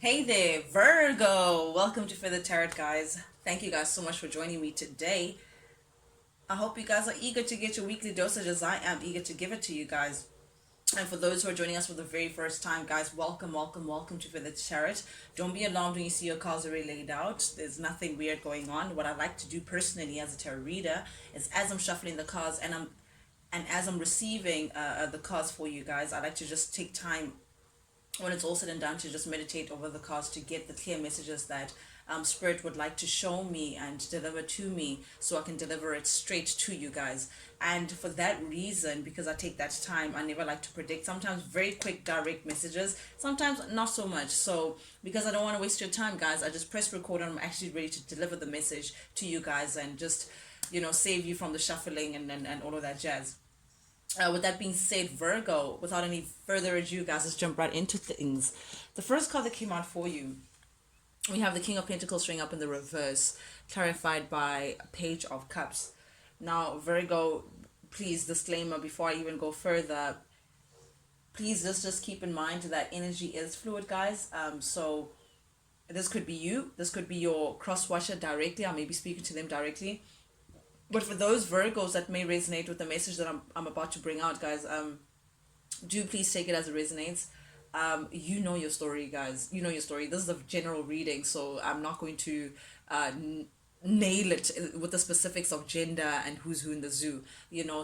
Hey there, Virgo! Welcome to Further Tarot, guys. Thank you guys so much for joining me today. I hope you guys are eager to get your weekly dosage as I am eager to give it to you guys. And for those who are joining us for the very first time, guys, welcome, welcome, welcome to Further Tarot. Don't be alarmed when you see your cards already laid out. There's nothing weird going on. What I like to do personally as a tarot reader is as I'm shuffling the cards and as I'm receiving the cards for you guys, I like to just take time when it's all said and done to just meditate over the cards to get the clear messages that spirit would like to show me and deliver to me so I can deliver it straight to you guys. And for that reason, because I take that time, I never like to predict. Sometimes very quick direct messages, sometimes not so much. So because I don't want to waste your time, guys, I just press record and I'm actually ready to deliver the message to you guys and just save you from the shuffling and all of that jazz. With that being said, Virgo, without any further ado, guys, let's jump right into things. The first card that came out for you, we have the King of Pentacles showing up in the reverse, clarified by Page of Cups. Now, Virgo, please, disclaimer before I even go further, please just keep in mind that energy is fluid, guys. So this could be you, this could be your cross-watcher directly. I may be speaking to them directly. But for those Virgos that may resonate with the message that I'm about to bring out, guys, do please take it as it resonates. You know your story, guys. You know your story. This is a general reading, so I'm not going to nail it with the specifics of gender and who's who in the zoo.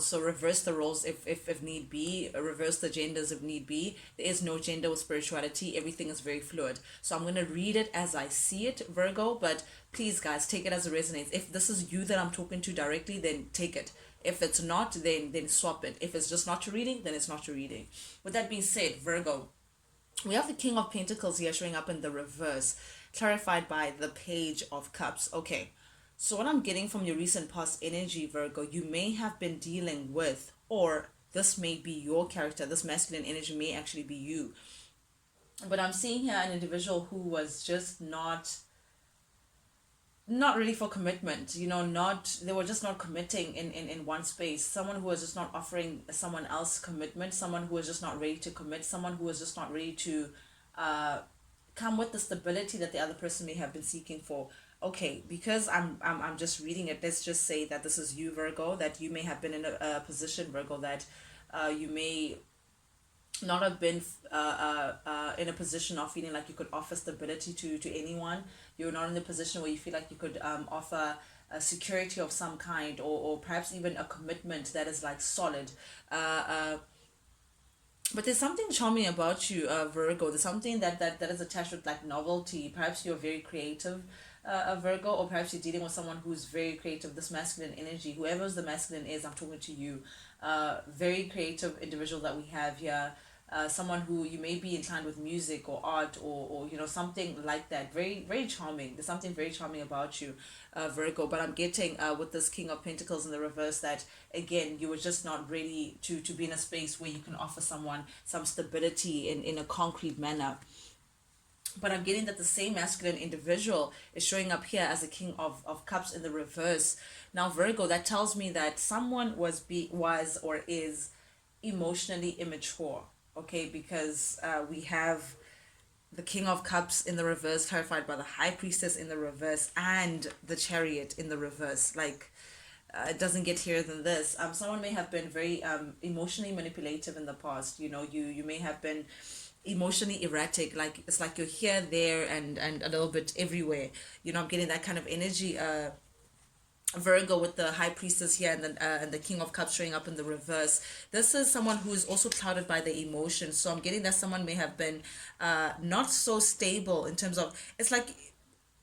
So reverse the roles if need be, reverse the genders if need be. There is no gender with spirituality. Everything is very fluid. So I'm going to read it as I see it, Virgo, but please, guys, take it as it resonates. If this is you that I'm talking to directly, then take it. If it's not, then swap it. If it's just not your reading, then it's not your reading. With that being said, Virgo, we have the King of Pentacles here showing up in the reverse, clarified by the Page of Cups. Okay, so what I'm getting from your recent past energy, Virgo, you may have been dealing with, or this may be your character, this masculine energy may actually be you. But I'm seeing here an individual who was just not really for commitment, they were just not committing in one space. Someone who was just not offering someone else commitment, someone who was just not ready to commit, someone who was just not ready to come with the stability that the other person may have been seeking for. Okay, because I'm just reading it, let's just say that this is you, Virgo, that you may have been in a position, Virgo, that you may not have been in a position of feeling like you could offer stability to anyone. You're not in a position where you feel like you could offer a security of some kind, or perhaps even a commitment that is like solid. But there's something charming about you, Virgo. There's something that is attached with like novelty. Perhaps you're very creative, Virgo, or perhaps you're dealing with someone who's very creative. This masculine energy, whoever's the masculine is, I'm talking to you. Very creative individual that we have here. Someone who you may be inclined with music or art, or something like that. Very, very charming. There's something very charming about you, Virgo. But I'm getting with this King of Pentacles in the reverse that again you were just not ready to be in a space where you can offer someone some stability in a concrete manner. But I'm getting that the same masculine individual is showing up here as a King of Cups in the reverse. Now, Virgo, that tells me that someone was or is emotionally immature. Okay, because we have the King of Cups in the reverse, clarified by the High Priestess in the reverse, and the Chariot in the reverse. Like, it doesn't get here than this. Someone may have been very emotionally manipulative in the past. You may have been emotionally erratic. Like, it's like you're here, there, and a little bit everywhere. I'm getting that kind of energy. Virgo, with the High Priestess here and the King of Cups showing up in the reverse. This is someone who is also clouded by the emotions. So I'm getting that someone may have been not so stable in terms of, it's like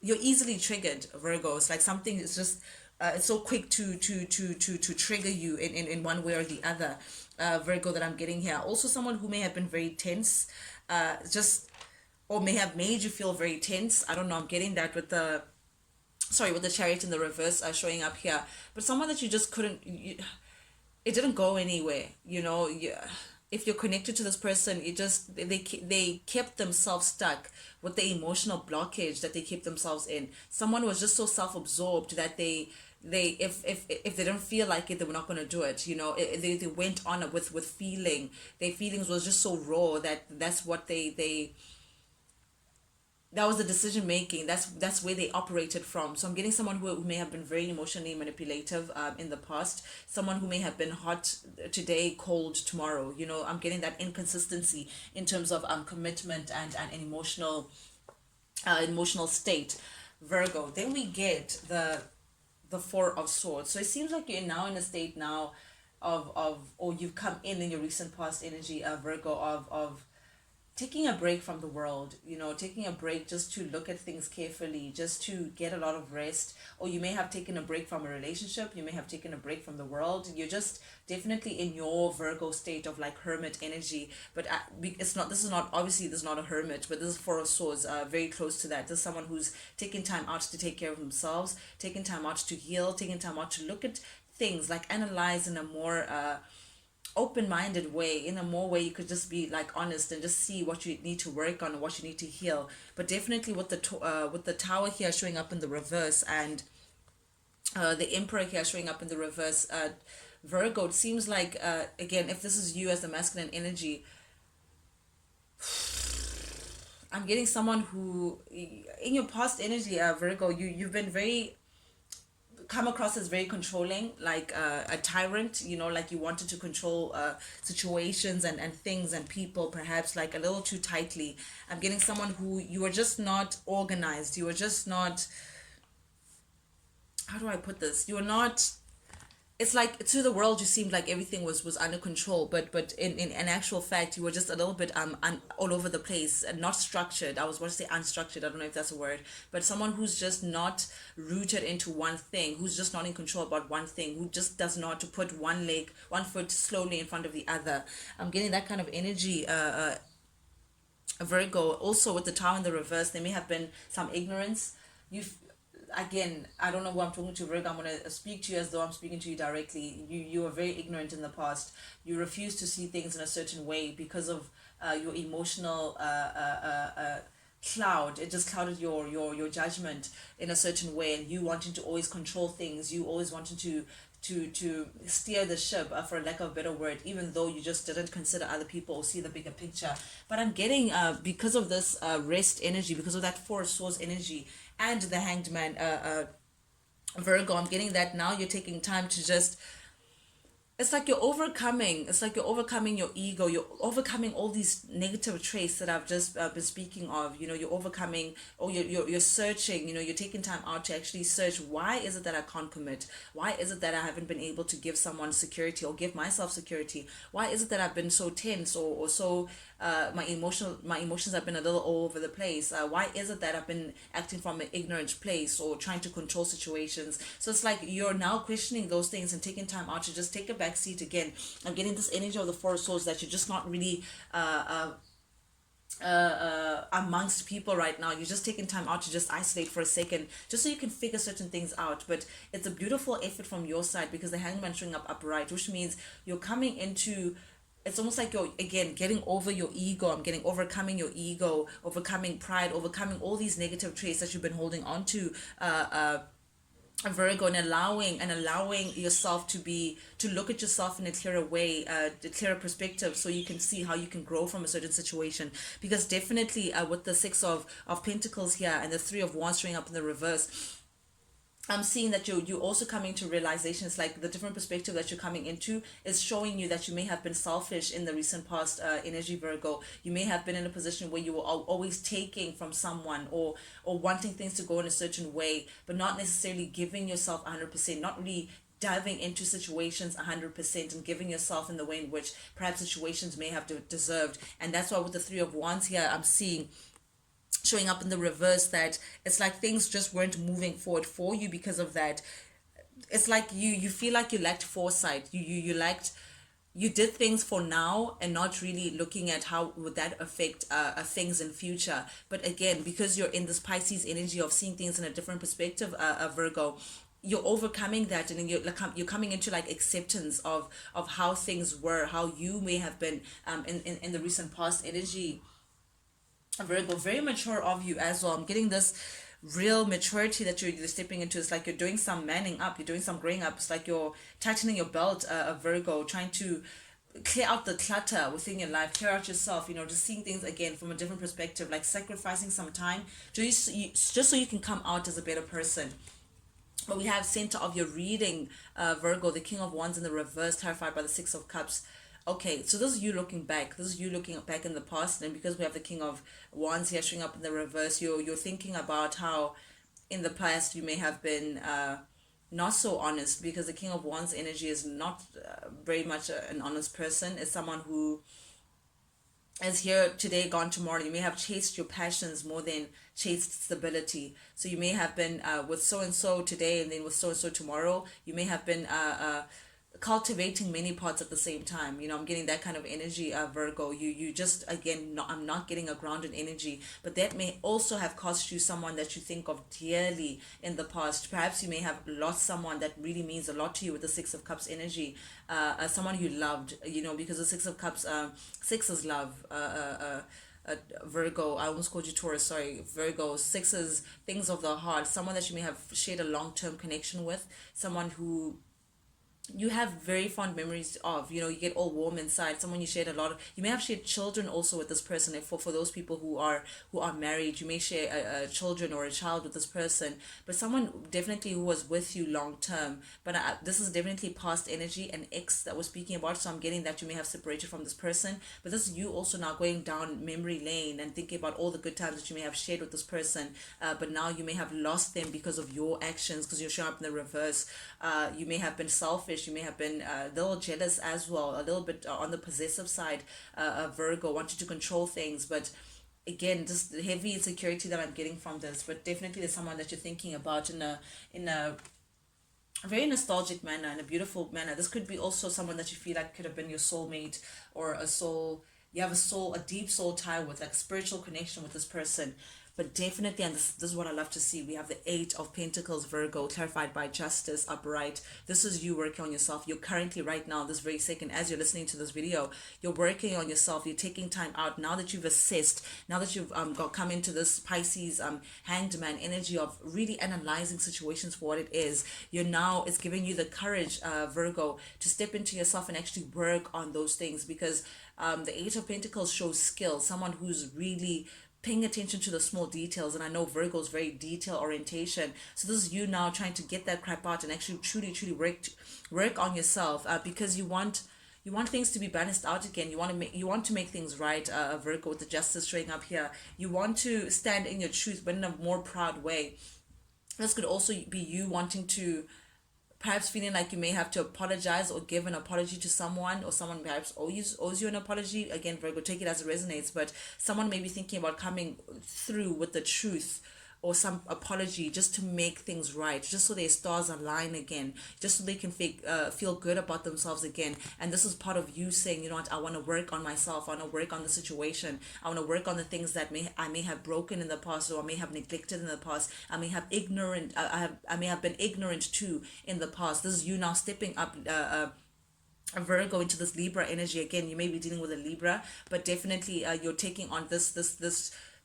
you're easily triggered, Virgo. It's like something is just it's so quick to trigger you in one way or the other, Virgo, that I'm getting here. Also someone who may have been very tense, just or may have made you feel very tense. I don't know, I'm getting that with the Chariot in the reverse showing up here. But someone that you just couldn't, it didn't go anywhere. If you're connected to this person, they kept themselves stuck with the emotional blockage that they kept themselves in. Someone was just so self-absorbed that they if they didn't feel like it, they were not going to do it. They went on with feeling. Their feelings was just so raw that that's what they that was the decision making. That's where they operated from. So I'm getting someone who may have been very emotionally manipulative in the past, someone who may have been hot today, cold tomorrow. You know, I'm getting that inconsistency in terms of commitment and an emotional state. Virgo. Then we get the Four of Swords. So it seems like you're now in a state now of or you've come in your recent past energy, Virgo, of taking a break from the world, you know, taking a break just to look at things carefully, just to get a lot of rest. Or you may have taken a break from a relationship, you may have taken a break from the world. You're just definitely in your Virgo state of like hermit energy. But it's not, this is not, obviously this is not a hermit, but this is Four of Swords, very close to that. This is someone who's taking time out to take care of themselves, taking time out to heal, taking time out to look at things, like analyze in a more open-minded way, in a more way you could just be like honest and just see what you need to work on and what you need to heal. But definitely with the Tower here showing up in the reverse, and the Emperor here showing up in the reverse, Virgo, it seems like again, if this is you as the masculine energy, I'm getting someone who in your past energy, Virgo, you've been very, come across as very controlling, like a tyrant, you know, like you wanted to control situations and things and people, perhaps like a little too tightly. I'm getting someone who you were just not organized, you were just not, how do I put this, you were not, it's like to the world you seemed like everything was under control, but in actual fact you were just a little bit all over the place and not structured. I was going to say unstructured, I don't know if that's a word, but someone who's just not rooted into one thing, who's just not in control about one thing, who just does not to put one foot slowly in front of the other. I'm getting that kind of energy, Virgo. Also with the Tower in the reverse, there may have been some ignorance. You've, again, I don't know who I'm talking to, Virgo. I'm going to speak to you as though I'm speaking to you directly. You were very ignorant in the past. You refused to see things in a certain way because of your emotional cloud. It just clouded your judgment in a certain way, and you wanting to always control things, you always wanting to steer the ship, for lack of a better word, even though you just didn't consider other people or see the bigger picture. But I'm getting because of this rest energy, because of that Four of Swords energy and the Hanged Man, Virgo, I'm getting that now you're taking time to just, it's like you're overcoming your ego, you're overcoming all these negative traits that I've just been speaking of. You know, you're overcoming, or you're searching, you know, you're taking time out to actually search, why is it that I can't commit, why is it that I haven't been able to give someone security or give myself security, why is it that I've been so tense, or so my emotions have been a little all over the place, why is it that I've been acting from an ignorant place or trying to control situations. So it's like you're now questioning those things and taking time out to just take a back seat again. I'm getting this energy of the Four of Swords that you're just not really amongst people right now. You're just taking time out to just isolate for a second, just so you can figure certain things out. But it's a beautiful effort from your side, because the Hangman showing up upright, which means you're coming into, it's almost like you're again getting over your ego. I'm getting overcoming your ego, overcoming pride, overcoming all these negative traits that you've been holding on to, Virgo, and allowing yourself to look at yourself in a clearer way, a clearer perspective, so you can see how you can grow from a certain situation. Because definitely with the Six of Pentacles here and the Three of Wands showing up in the reverse, I'm seeing that you also coming to realizations, like the different perspective that you're coming into is showing you that you may have been selfish in the recent past, energy, Virgo. You may have been in a position where you were always taking from someone, or wanting things to go in a certain way, but not necessarily giving yourself 100%, not really diving into situations 100% and giving yourself in the way in which perhaps situations may have deserved. And that's why with the Three of Wands here, I'm seeing showing up in the reverse that it's like things just weren't moving forward for you because of that. It's like you feel like you lacked foresight, you did things for now and not really looking at how would that affect things in future. But again, because you're in this Pisces energy of seeing things in a different perspective, Virgo, you're overcoming that, and then you're coming into like acceptance of how things were, how you may have been in the recent past energy, Virgo. Very mature of you as well. I'm getting this real maturity that you're stepping into. It's like you're doing some manning up, you're doing some growing up. It's like you're tightening your belt, Virgo, trying to clear out the clutter within your life, clear out yourself, just seeing things again from a different perspective, like sacrificing some time just so you can come out as a better person. But we have center of your reading, Virgo, the King of Wands in the reverse, terrified by the Six of Cups. Okay, so this is you looking back. This is you looking back in the past, and because we have the King of Wands here showing up in the reverse, you're thinking about how in the past you may have been not so honest, because the King of Wands energy is not very much an honest person. It's someone who is here today, gone tomorrow. You may have chased your passions more than chased stability. So you may have been with so and so today, and then with so and so tomorrow. You may have been cultivating many parts at the same time. I'm getting that kind of energy, Virgo. You just, again, no, I'm not getting a grounded energy, but that may also have cost you someone that you think of dearly in the past. Perhaps you may have lost someone that really means a lot to you with the Six of Cups energy, someone you loved, because the Six of Cups, six is love. Virgo, I almost called you Taurus, sorry, Virgo. Six is things of the heart, someone that you may have shared a long-term connection with, someone who you have very fond memories of. You get all warm inside, someone you shared a lot of. You may have shared children also with this person. If for those people who are married, you may share children or a child with this person, but someone definitely who was with you long term. But this is definitely past energy, an ex that we're speaking about. So I'm getting that you may have separated from this person, but this is you also now going down memory lane and thinking about all the good times that you may have shared with this person, but now you may have lost them because of your actions, because you're showing up in the reverse. You may have been selfish. You may have been a little jealous as well, a little bit on the possessive side, Virgo, wanted to control things. But again, just the heavy insecurity that I'm getting from this. But definitely there's someone that you're thinking about in a very nostalgic manner, in a beautiful manner. This could be also someone that you feel like could have been your soulmate, or a soul, you have a deep soul tie with, like a spiritual connection with this person. But definitely, and this is what I love to see, we have the Eight of Pentacles, Virgo, clarified by Justice, upright. This is you working on yourself. You're currently, right now, this very second, as you're listening to this video, you're working on yourself. You're taking time out, now that you've assessed, now that you've come into this Pisces hanged man energy of really analyzing situations for what it is. It's giving you the courage, Virgo, to step into yourself and actually work on those things, because the Eight of Pentacles shows skill, someone who's really paying attention to the small details. And I know Virgo's very detail orientation, so this is you now trying to get that crap out and actually truly work on yourself, because you want things to be balanced out again. You want to make things right, Virgo, with the Justice showing up here. You want to stand in your truth, but in a more proud way. This could also be you wanting to, perhaps feeling like you may have to apologize or give an apology to someone, or someone perhaps owes you an apology. Again, Virgo, take it as it resonates, but someone may be thinking about coming through with the truth or some apology, just to make things right, just so their stars align again, just so they can feel good about themselves again. And this is part of you saying, you know what, I want to work on myself, I want to work on the situation, I want to work on the things that I may have broken in the past, or I may have neglected in the past, I may have I may have been ignorant to in the past. This is you now stepping up, a Virgo, into this Libra energy again. You may be dealing with a Libra, but definitely you're taking on this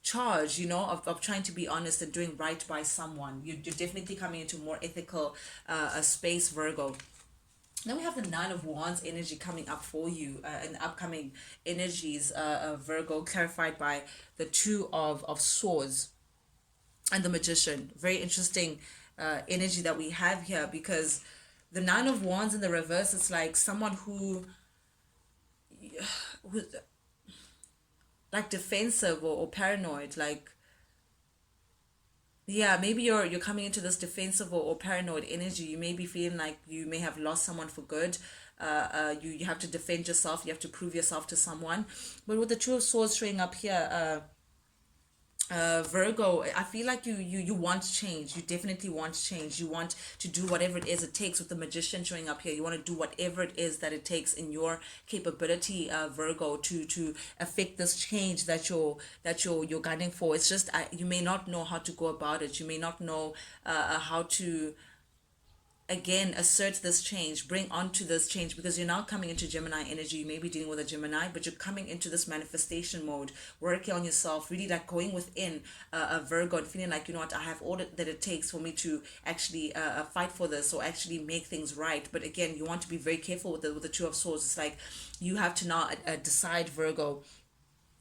charge, of trying to be honest and doing right by someone. You're definitely coming into more ethical space, Virgo. Then we have the Nine of Wands energy coming up for you in the upcoming energies, Virgo, clarified by the Two of Swords and the Magician. Very interesting energy that we have here, because the Nine of Wands in the reverse, it's like someone who like defensive, or paranoid, like, yeah, maybe you're coming into this defensive, or paranoid energy. You may be feeling like you may have lost someone for good. You have to defend yourself, you have to prove yourself to someone. But with the Two of Swords showing up here, Virgo, I feel like you want change. You definitely want change. You want to do whatever it is it takes. With the Magician showing up here, you want to do whatever it is that it takes in your capability, Virgo, to affect this change that you're gunning for. It's just, you may not know how to go about it. You may not know how to again assert this change, bring onto this change, because you're now coming into Gemini energy. You may be dealing with a Gemini, but you're coming into this manifestation mode, working on yourself, really like going within a Virgo and feeling like, you know what, I have all that it takes for me to actually fight for this or actually make things right. But again, you want to be very careful with the Two of Swords. It's like you have to now decide, Virgo,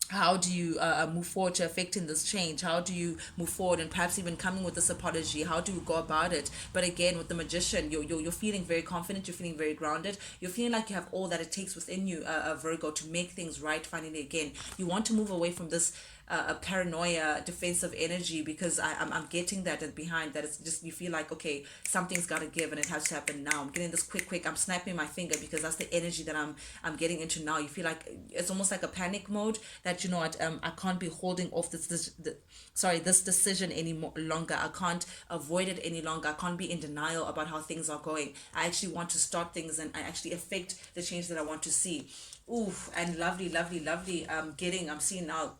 how do you move forward to affecting this change? How do you move forward, and perhaps even coming with this apology? How do you go about it? But again, with the Magician, you're feeling very confident, you're feeling very grounded, you're feeling like you have all that it takes within you, Virgo, to make things right finally. Again, you want to move away from this a paranoia, defensive energy, because I'm getting that behind that. It's just, you feel like, okay, something's got to give and it has to happen now. I'm getting this quick. I'm snapping my finger, because that's the energy that I'm getting into now. You feel like it's almost like a panic mode, that, you know what, I can't be holding off this decision any longer. I can't avoid it any longer. I can't be in denial about how things are going. I actually want to start things and I actually affect the change that I want to see. Ooh, and lovely. I'm seeing now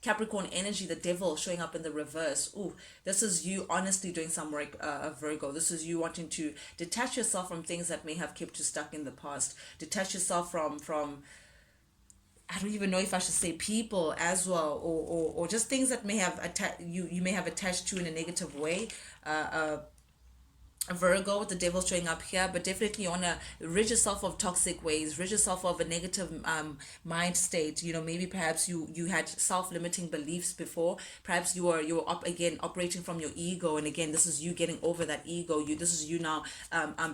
Capricorn energy, the devil showing up in the reverse. Ooh, this is you honestly doing some work, Virgo. This is you wanting to detach yourself from things that may have kept you stuck in the past. Detach yourself from I don't even know if I should say people as well, or just things that may have you may have attached to in a negative way. Virgo, with the devil showing up here, but definitely you want to rid yourself of toxic ways, rid yourself of a negative mind state. You know, maybe perhaps you had self-limiting beliefs before. Perhaps you were operating from your ego, and again, this is you getting over that ego. This is you now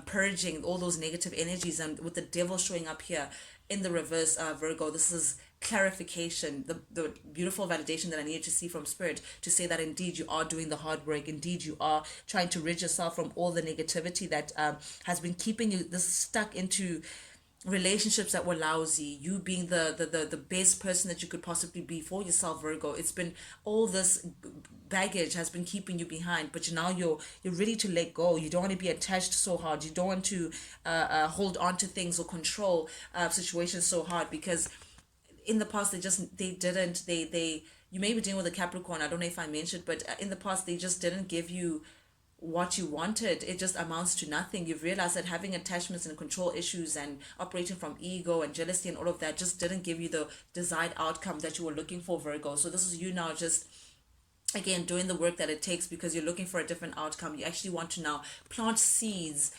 purging all those negative energies. And with the devil showing up here in the reverse, Virgo, this is clarification, the beautiful validation that I needed to see from spirit, to say that indeed you are doing the hard work, indeed you are trying to rid yourself from all the negativity that has been keeping you this stuck into relationships that were lousy, you being the best person that you could possibly be for yourself, Virgo. It's been all this baggage has been keeping you behind, but now you're ready to let go. You don't want to be attached so hard. You don't want to hold on to things or control situations so hard, because in the past they you may be dealing with a Capricorn. I don't know if I mentioned, but in the past they just didn't give you what you wanted. It just amounts to nothing. You've realized that having attachments and control issues and operating from ego and jealousy and all of that just didn't give you the desired outcome that you were looking for, Virgo. So this is you now just again doing the work that it takes, because you're looking for a different outcome. You actually want to now plant seeds,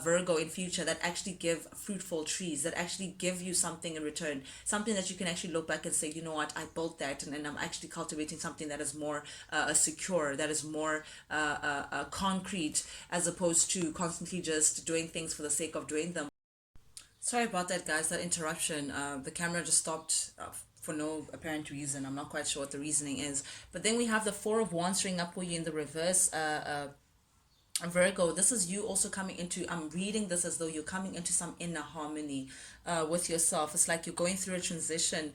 Virgo, in future that actually give fruitful trees, that actually give you something in return, something that you can actually look back and say, you know what, I built that, and I'm actually cultivating something that is more secure, that is more concrete, as opposed to constantly just doing things for the sake of doing them. Sorry about that, guys, that interruption. The camera just stopped for no apparent reason. I'm not quite sure what the reasoning is. But then we have the Four of Wands showing up for you in the reverse. Virgo, this is you also coming into, I'm reading this as though you're coming into some inner harmony with yourself. It's like you're going through a transition,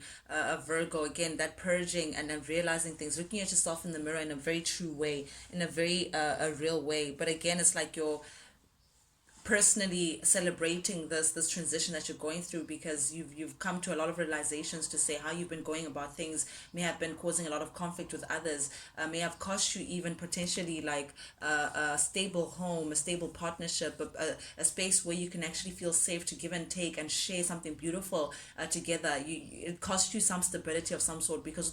Virgo, again, that purging and then realizing things, looking at yourself in the mirror in a very true way, in a very a real way. But again, it's like you're personally celebrating this transition that you're going through, because you've come to a lot of realizations to say how you've been going about things may have been causing a lot of conflict with others, may have cost you even potentially like a stable home, a stable partnership, a space where you can actually feel safe to give and take and share something beautiful together. It cost you some stability of some sort because of the